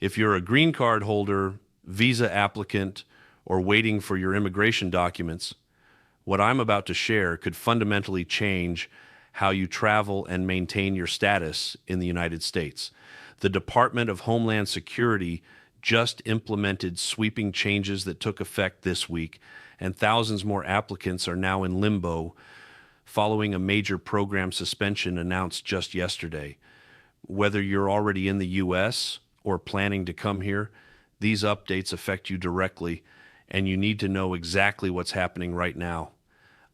If you're a green card holder, visa applicant, or waiting for your immigration documents, what I'm about to share could fundamentally change how you travel and maintain your status in the United States. The Department of Homeland Security just implemented sweeping changes that took effect this week, and thousands more applicants are now in limbo following a major program suspension announced just yesterday. Whether you're already in the U.S. or planning to come here, these updates affect you directly, and you need to know exactly what's happening right now.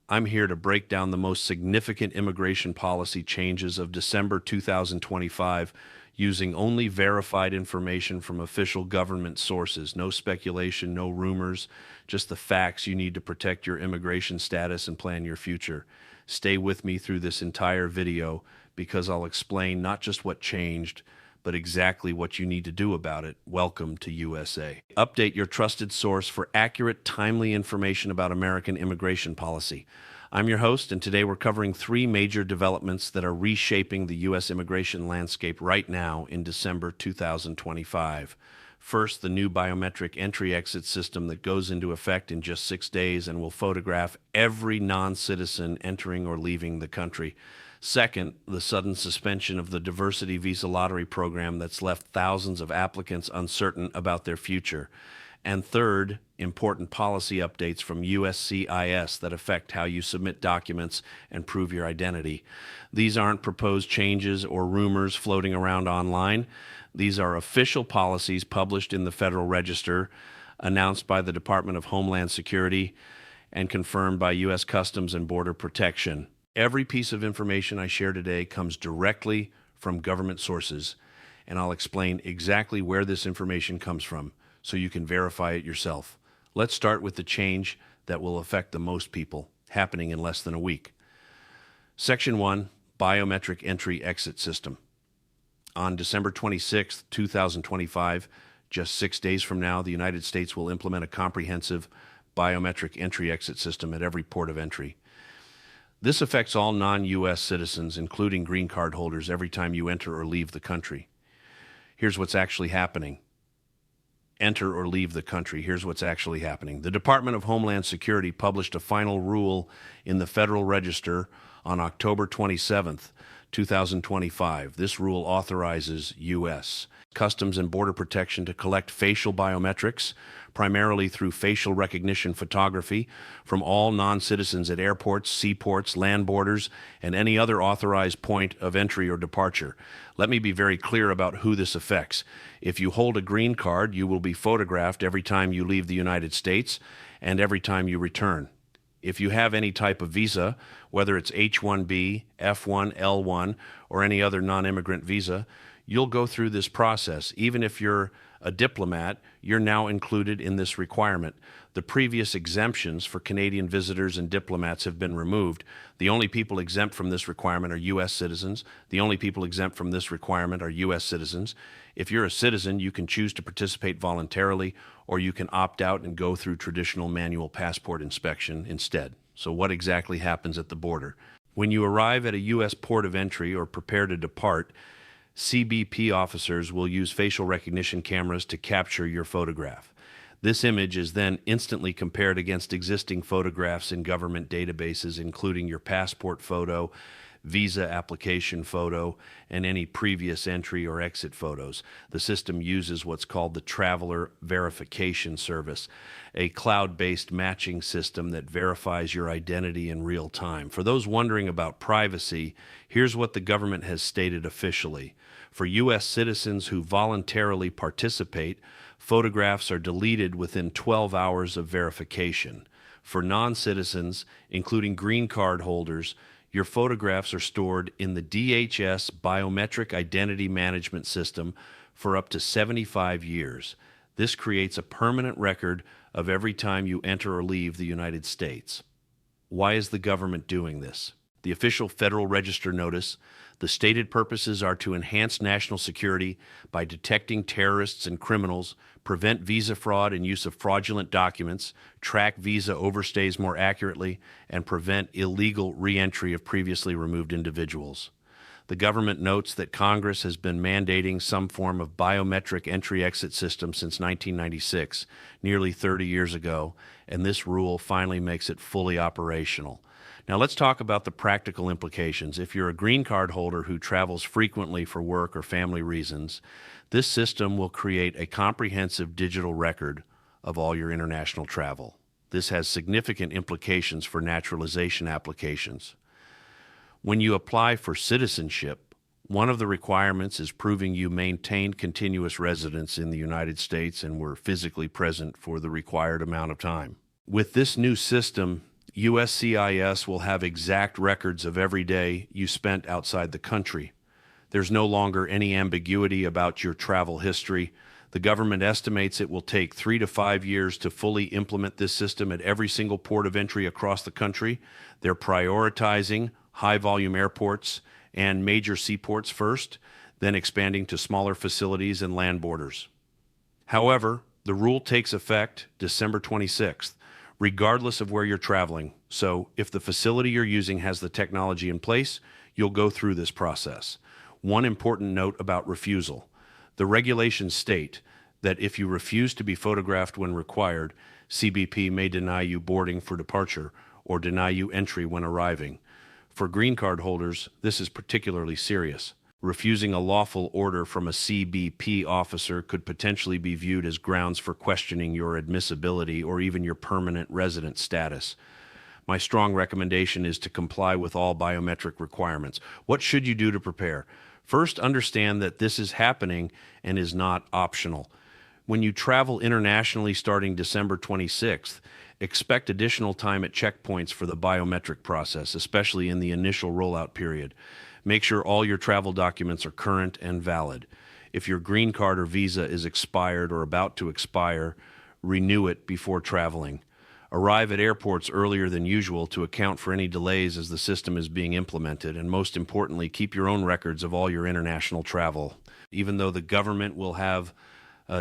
I'm here to break down the most significant immigration policy changes of December 2025 using only verified information from official government sources. No speculation, no rumors, just the facts you need to protect your immigration status and plan your future. Stay with me through this entire video because I'll explain not just what changed, but exactly what you need to do about it. Welcome to USA. Update your trusted source for accurate, timely information about American immigration policy. I'm your host, and today we're covering three major developments that are reshaping the U.S. immigration landscape right now in December 2025. First, the new biometric entry-exit system that goes into effect in just 6 days and will photograph every non-citizen entering or leaving the country. Second, the sudden suspension of the diversity visa lottery program that's left thousands of applicants uncertain about their future. And third, important policy updates from USCIS that affect how you submit documents and prove your identity. These aren't proposed changes or rumors floating around online. These are official policies published in the Federal Register, announced by the Department of Homeland Security, and confirmed by U.S. Customs and Border Protection. Every piece of information I share today comes directly from government sources, and I'll explain exactly where this information comes from so you can verify it yourself. Let's start with the change that will affect the most people, happening in less than a week. Section 1, Biometric Entry-Exit System. On December 26, 2025, just 6 days from now, the United States will implement a comprehensive biometric entry-exit system at every port of entry. This affects all non-U.S. citizens, including green card holders, every time you enter or leave the country. Here's what's actually happening. Enter or leave the country. Here's what's actually happening. The Department of Homeland Security published a final rule in the Federal Register on October 27th, 2025. This rule authorizes U.S. Customs and Border Protection to collect facial biometrics, primarily through facial recognition photography, from all non-citizens at airports, seaports, land borders, and any other authorized point of entry or departure. Let me be very clear about who this affects. If you hold a green card, you will be photographed every time you leave the United States and every time you return. If you have any type of visa, whether it's H-1B, F-1, L-1, or any other non-immigrant visa, you'll go through this process. Even if you're a diplomat, you're now included in this requirement. The previous exemptions for Canadian visitors and diplomats have been removed. The only people exempt from this requirement are U.S. citizens. The only people exempt from this requirement are U.S. citizens. If you're a citizen, you can choose to participate voluntarily, or you can opt out and go through traditional manual passport inspection instead. So what exactly happens at the border? When you arrive at a U.S. port of entry or prepare to depart, CBP officers will use facial recognition cameras to capture your photograph. This image is then instantly compared against existing photographs in government databases, including your passport photo, visa application photo, and any previous entry or exit photos. The system uses what's called the Traveler Verification Service, a cloud-based matching system that verifies your identity in real time. For those wondering about privacy, here's what the government has stated officially. For U.S. citizens who voluntarily participate, photographs are deleted within 12 hours of verification. For non-citizens, including green card holders, your photographs are stored in the DHS Biometric Identity Management System for up to 75 years. This creates a permanent record of every time you enter or leave the United States. Why is the government doing this? The official Federal Register notice, the stated purposes are to enhance national security by detecting terrorists and criminals, prevent visa fraud and use of fraudulent documents, track visa overstays more accurately, and prevent illegal re-entry of previously removed individuals. The government notes that Congress has been mandating some form of biometric entry-exit system since 1996, nearly 30 years ago, and this rule finally makes it fully operational. Now let's talk about the practical implications. If you're a green card holder who travels frequently for work or family reasons, this system will create a comprehensive digital record of all your international travel. This has significant implications for naturalization applications. When you apply for citizenship, one of the requirements is proving you maintained continuous residence in the United States and were physically present for the required amount of time. With this new system, USCIS will have exact records of every day you spent outside the country. There's no longer any ambiguity about your travel history. The government estimates it will take 3 to 5 years to fully implement this system at every single port of entry across the country. They're prioritizing high-volume airports and major seaports first, then expanding to smaller facilities and land borders. However, the rule takes effect December 26th, regardless of where you're traveling. So if the facility you're using has the technology in place, you'll go through this process. One important note about refusal. The regulations state that if you refuse to be photographed when required, CBP may deny you boarding for departure or deny you entry when arriving. For green card holders, this is particularly serious. Refusing a lawful order from a CBP officer could potentially be viewed as grounds for questioning your admissibility or even your permanent resident status. My strong recommendation is to comply with all biometric requirements. What should you do to prepare? First, understand that this is happening and is not optional. When you travel internationally starting December 26th, expect additional time at checkpoints for the biometric process, especially in the initial rollout period. Make sure all your travel documents are current and valid. If your green card or visa is expired or about to expire, renew it before traveling. Arrive at airports earlier than usual to account for any delays as the system is being implemented, and most importantly, keep your own records of all your international travel. Even though the government will have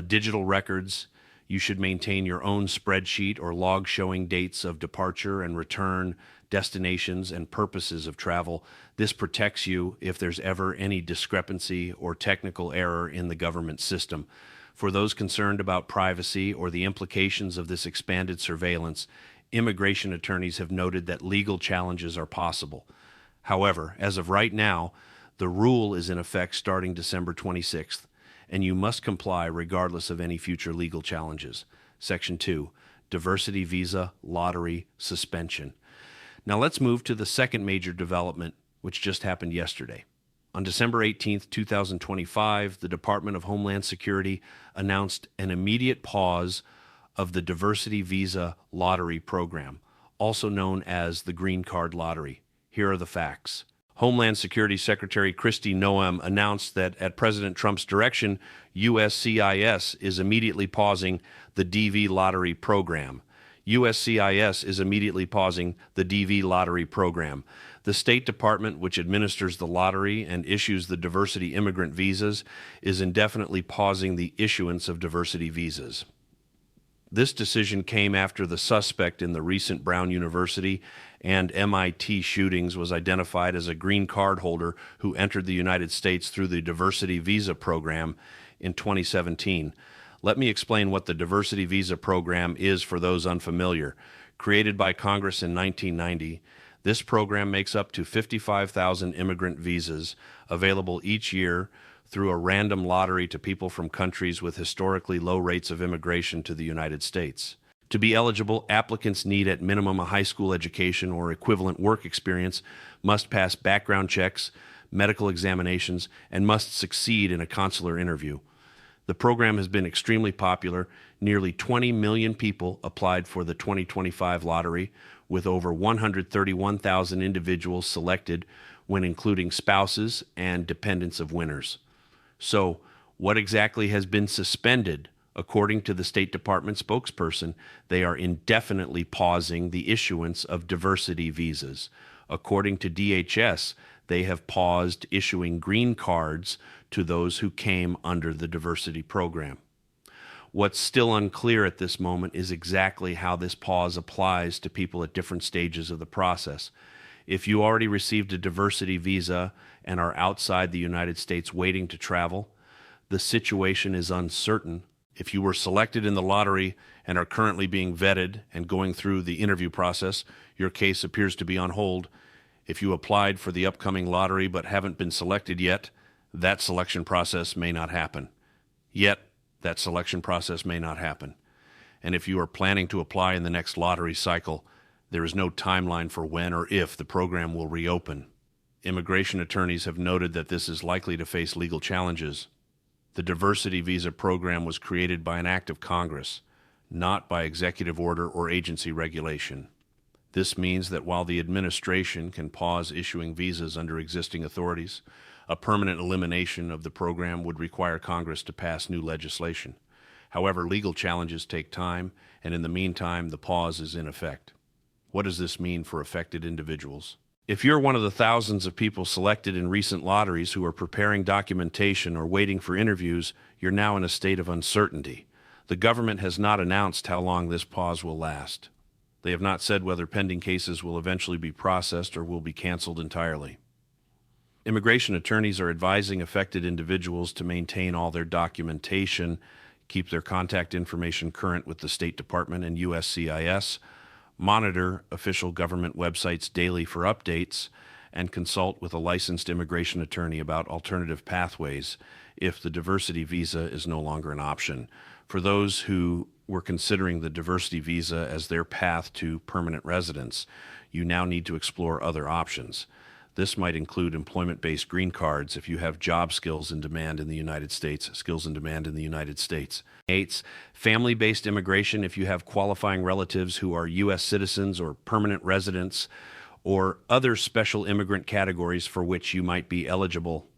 digital records, you should maintain your own spreadsheet or log showing dates of departure and return, destinations, and purposes of travel. This protects you if there's ever any discrepancy or technical error in the government system. For those concerned about privacy or the implications of this expanded surveillance, immigration attorneys have noted that legal challenges are possible. However, as of right now, the rule is in effect starting December 26th, and you must comply regardless of any future legal challenges. Section 2, Diversity Visa Lottery Suspension. Now let's move to the second major development, which just happened yesterday. On December 18, 2025, the Department of Homeland Security announced an immediate pause of the Diversity Visa Lottery Program, also known as the Green Card Lottery. Here are the facts. Homeland Security Secretary Kristi Noem announced that at President Trump's direction, USCIS is immediately pausing the DV Lottery Program. USCIS is immediately pausing the DV Lottery Program. The State Department, which administers the lottery and issues the diversity immigrant visas, is indefinitely pausing the issuance of diversity visas. This decision came after the suspect in the recent Brown University and MIT shootings was identified as a green card holder who entered the United States through the Diversity Visa Program in 2017. Let me explain what the Diversity Visa Program is for those unfamiliar. Created by Congress in 1990, this program makes up to 55,000 immigrant visas available each year through a random lottery to people from countries with historically low rates of immigration to the United States. To be eligible, applicants need at minimum a high school education or equivalent work experience, must pass background checks, medical examinations, and must succeed in a consular interview. The program has been extremely popular. Nearly 20 million people applied for the 2025 lottery, with over 131,000 individuals selected when including spouses and dependents of winners. So, what exactly has been suspended? According to the State Department spokesperson, they are indefinitely pausing the issuance of diversity visas. According to DHS, they have paused issuing green cards to those who came under the diversity program. What's still unclear at this moment is exactly how this pause applies to people at different stages of the process. If you already received a diversity visa and are outside the United States waiting to travel, the situation is uncertain. If you were selected in the lottery and are currently being vetted and going through the interview process, your case appears to be on hold. If you applied for the upcoming lottery but haven't been selected yet, that selection process may not happen. And if you are planning to apply in the next lottery cycle, there is no timeline for when or if the program will reopen. Immigration attorneys have noted that this is likely to face legal challenges. The diversity visa program was created by an act of Congress, not by executive order or agency regulation. This means that while the administration can pause issuing visas under existing authorities, a permanent elimination of the program would require Congress to pass new legislation. However, legal challenges take time, and in the meantime, the pause is in effect. What does this mean for affected individuals? If you're one of the thousands of people selected in recent lotteries who are preparing documentation or waiting for interviews, you're now in a state of uncertainty. The government has not announced how long this pause will last. They have not said whether pending cases will eventually be processed or will be canceled entirely. Immigration attorneys are advising affected individuals to maintain all their documentation, keep their contact information current with the State Department and USCIS, monitor official government websites daily for updates, and consult with a licensed immigration attorney about alternative pathways if the diversity visa is no longer an option. For those who were considering the diversity visa as their path to permanent residence, you now need to explore other options. This might include employment-based green cards if you have job skills in demand in the United States. 8. Family-based immigration if you have qualifying relatives who are U.S. citizens or permanent residents or other special immigrant categories for which you might be eligible.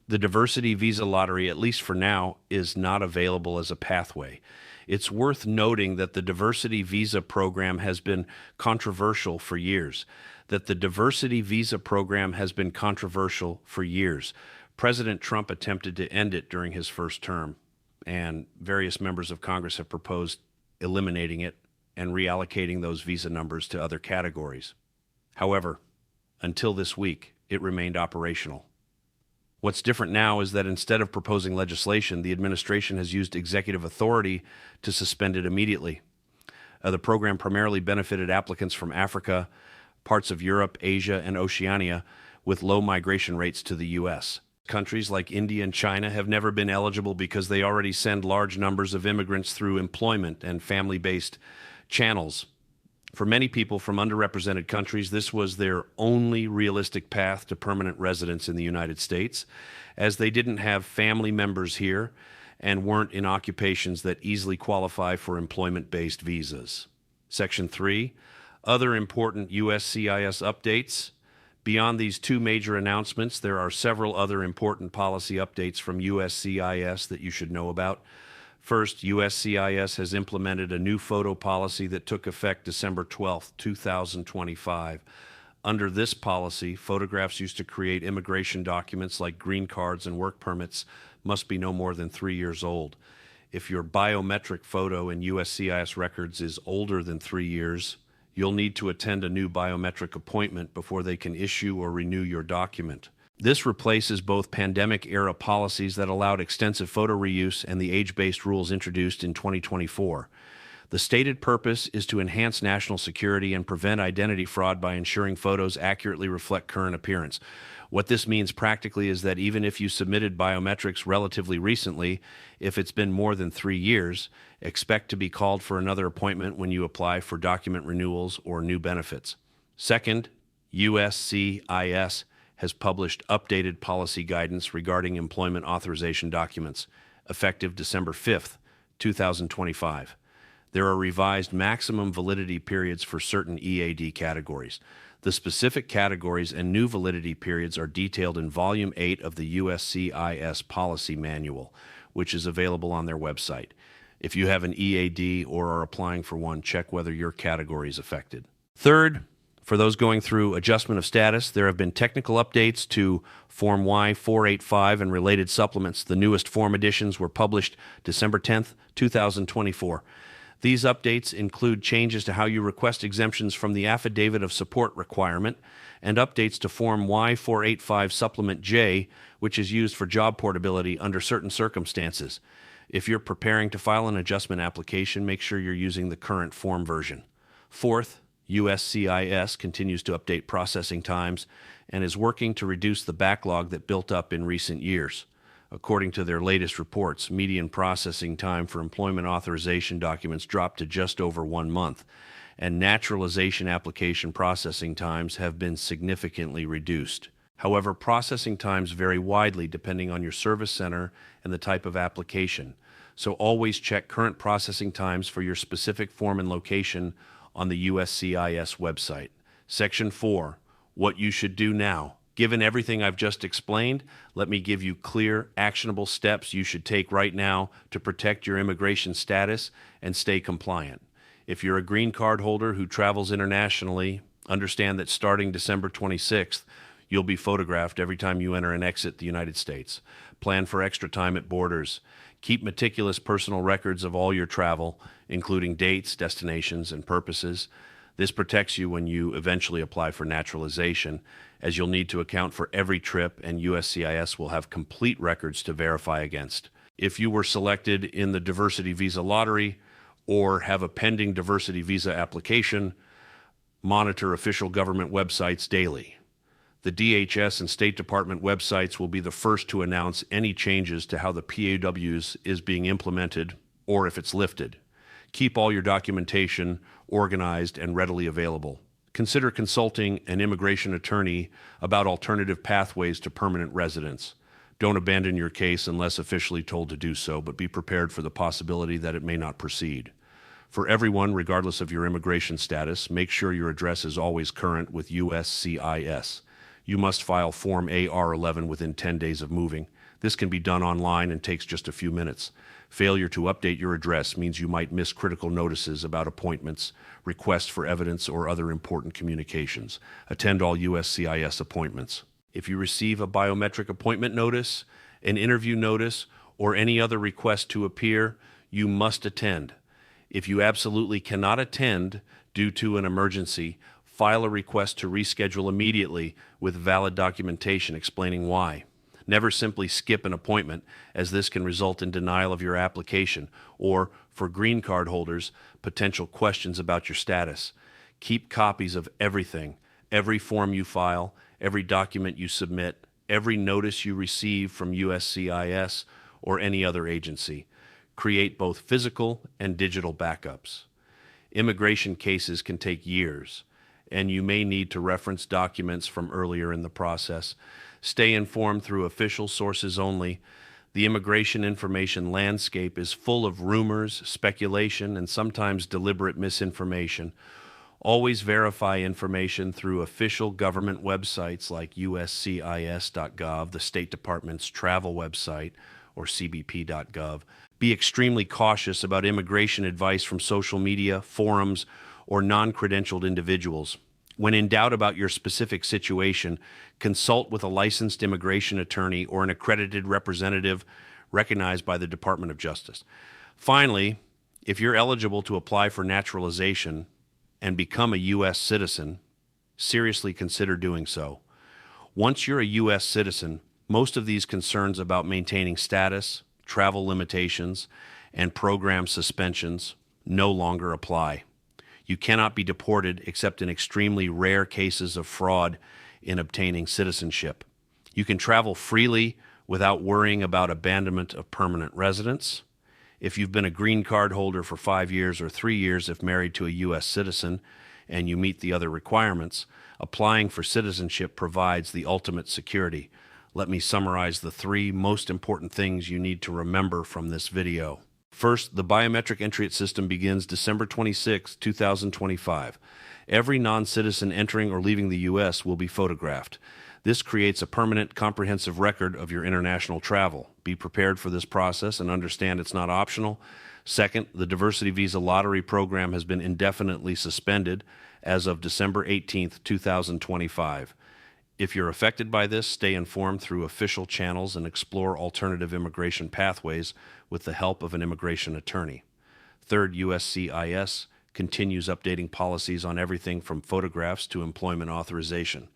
The diversity visa lottery, at least for now, is not available as a pathway. It's worth noting that the diversity visa program has been controversial for years. President Trump attempted to end it during his first term, and various members of Congress have proposed eliminating it and reallocating those visa numbers to other categories. However, until this week, it remained operational. What's different now is that instead of proposing legislation, the administration has used executive authority to suspend it immediately. The program primarily benefited applicants from Africa, parts of Europe, Asia, and Oceania, with low migration rates to the U.S. Countries like India and China have never been eligible because they already send large numbers of immigrants through employment and family-based channels. For many people from underrepresented countries, this was their only realistic path to permanent residence in the United States, as they didn't have family members here and weren't in occupations that easily qualify for employment-based visas. Section 3, other important USCIS updates. Beyond these two major announcements, there are several other important policy updates from USCIS that you should know about. First, USCIS has implemented a new photo policy that took effect December 12, 2025. Under this policy, photographs used to create immigration documents like green cards and work permits must be no more than 3 years old. If your biometric photo in USCIS records is older than 3 years, you'll need to attend a new biometric appointment before they can issue or renew your document. This replaces both pandemic-era policies that allowed extensive photo reuse and the age-based rules introduced in 2024. The stated purpose is to enhance national security and prevent identity fraud by ensuring photos accurately reflect current appearance. What this means practically is that even if you submitted biometrics relatively recently, if it's been more than 3 years, expect to be called for another appointment when you apply for document renewals or new benefits. Second, USCIS has published updated policy guidance regarding employment authorization documents, effective December 5th, 2025. There are revised maximum validity periods for certain EAD categories. The specific categories and new validity periods are detailed in Volume 8 of the USCIS Policy Manual, which is available on their website. If you have an EAD or are applying for one, check whether your category is affected. Third, for those going through adjustment of status, there have been technical updates to Form Y-485 and related supplements. The newest form additions were published December 10th, 2024. These updates include changes to how you request exemptions from the Affidavit of Support requirement and updates to Form Y485 Supplement J, which is used for job portability under certain circumstances. If you're preparing to file an adjustment application, make sure you're using the current form version. Fourth, USCIS continues to update processing times and is working to reduce the backlog that built up in recent years. According to their latest reports, median processing time for employment authorization documents dropped to just over 1 month, and naturalization application processing times have been significantly reduced. However, processing times vary widely depending on your service center and the type of application, so always check current processing times for your specific form and location on the USCIS website. Section 4, What You Should Do Now. Given everything I've just explained, let me give you clear, actionable steps you should take right now to protect your immigration status and stay compliant. If you're a green card holder who travels internationally, understand that starting December 26th, you'll be photographed every time you enter and exit the United States. Plan for extra time at borders. Keep meticulous personal records of all your travel, including dates, destinations, and purposes. This protects you when you eventually apply for naturalization, as you'll need to account for every trip, and USCIS will have complete records to verify against. If you were selected in the diversity visa lottery or have a pending diversity visa application, monitor official government websites daily. The DHS and State Department websites will be the first to announce any changes to how the PAWs is being implemented or if it's lifted. Keep all your documentation organized and readily available. Consider consulting an immigration attorney about alternative pathways to permanent residence. Don't abandon your case unless officially told to do so, but be prepared for the possibility that it may not proceed. For everyone, regardless of your immigration status, make sure your address is always current with USCIS. You must file Form AR11 within 10 days of moving. This can be done online and takes just a few minutes. Failure to update your address means you might miss critical notices about appointments, requests for evidence, or other important communications. Attend all USCIS appointments. If you receive a biometric appointment notice, an interview notice, or any other request to appear, you must attend. If you absolutely cannot attend due to an emergency, file a request to reschedule immediately with valid documentation explaining why. Never simply skip an appointment, as this can result in denial of your application, or, for green card holders, potential questions about your status. Keep copies of everything, every form you file, every document you submit, every notice you receive from USCIS or any other agency. Create both physical and digital backups. Immigration cases can take years, and you may need to reference documents from earlier in the process. Stay informed through official sources only. The immigration information landscape is full of rumors, speculation, and sometimes deliberate misinformation. Always verify information through official government websites like uscis.gov, the State Department's travel website, or cbp.gov. Be extremely cautious about immigration advice from social media, forums, or non-credentialed individuals. When in doubt about your specific situation, consult with a licensed immigration attorney or an accredited representative recognized by the Department of Justice. Finally, if you're eligible to apply for naturalization and become a U.S. citizen, seriously consider doing so. Once you're a U.S. citizen, most of these concerns about maintaining status, travel limitations, and program suspensions no longer apply. You cannot be deported except in extremely rare cases of fraud in obtaining citizenship. You can travel freely without worrying about abandonment of permanent residence. If you've been a green card holder for 5 years or 3 years if married to a U.S. citizen and you meet the other requirements, applying for citizenship provides the ultimate security. Let me summarize the 3 most important things you need to remember from this video. First, the biometric entry system begins December 26, 2025. Every non-citizen entering or leaving the U.S. will be photographed. This creates a permanent, comprehensive record of your international travel. Be prepared for this process and understand it's not optional. Second, the diversity visa lottery program has been indefinitely suspended as of December 18, 2025. If you're affected by this, stay informed through official channels and explore alternative immigration pathways with the help of an immigration attorney. Third, USCIS continues updating policies on everything from photographs to employment authorization.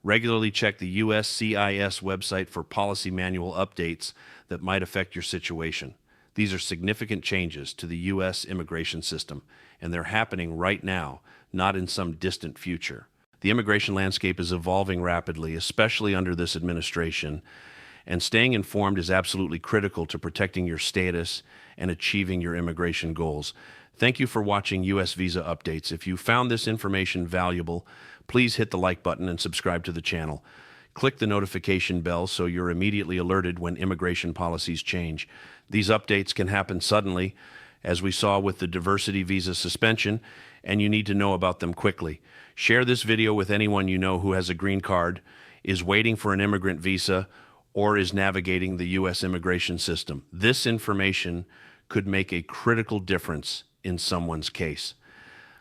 Regularly check the USCIS website for policy manual updates that might affect your situation. These are significant changes to the U.S. immigration system, and they're happening right now, not in some distant future. The immigration landscape is evolving rapidly, especially under this administration, and staying informed is absolutely critical to protecting your status and achieving your immigration goals. Thank you for watching U.S. Visa Updates. If you found this information valuable, please hit the like button and subscribe to the channel. Click the notification bell so you're immediately alerted when immigration policies change. These updates can happen suddenly, as we saw with the diversity visa suspension, and you need to know about them quickly. Share this video with anyone you know who has a green card, is waiting for an immigrant visa, or is navigating the U.S. immigration system. This information could make a critical difference in someone's case.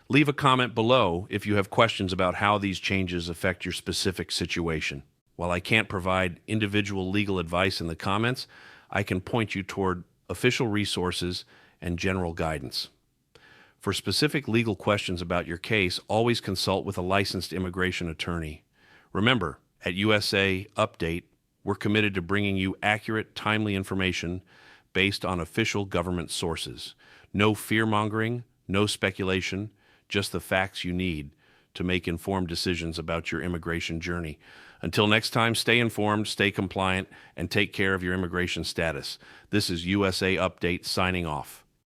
Leave a comment below if you have questions about how these changes affect your specific situation. While I can't provide individual legal advice in the comments, I can point you toward official resources and general guidance. For specific legal questions about your case, always consult with a licensed immigration attorney. Remember, at USA Update, we're committed to bringing you accurate, timely information based on official government sources. No fear-mongering, no speculation, just the facts you need to make informed decisions about your immigration journey. Until next time, stay informed, stay compliant, and take care of your immigration status. This is USA Update signing off.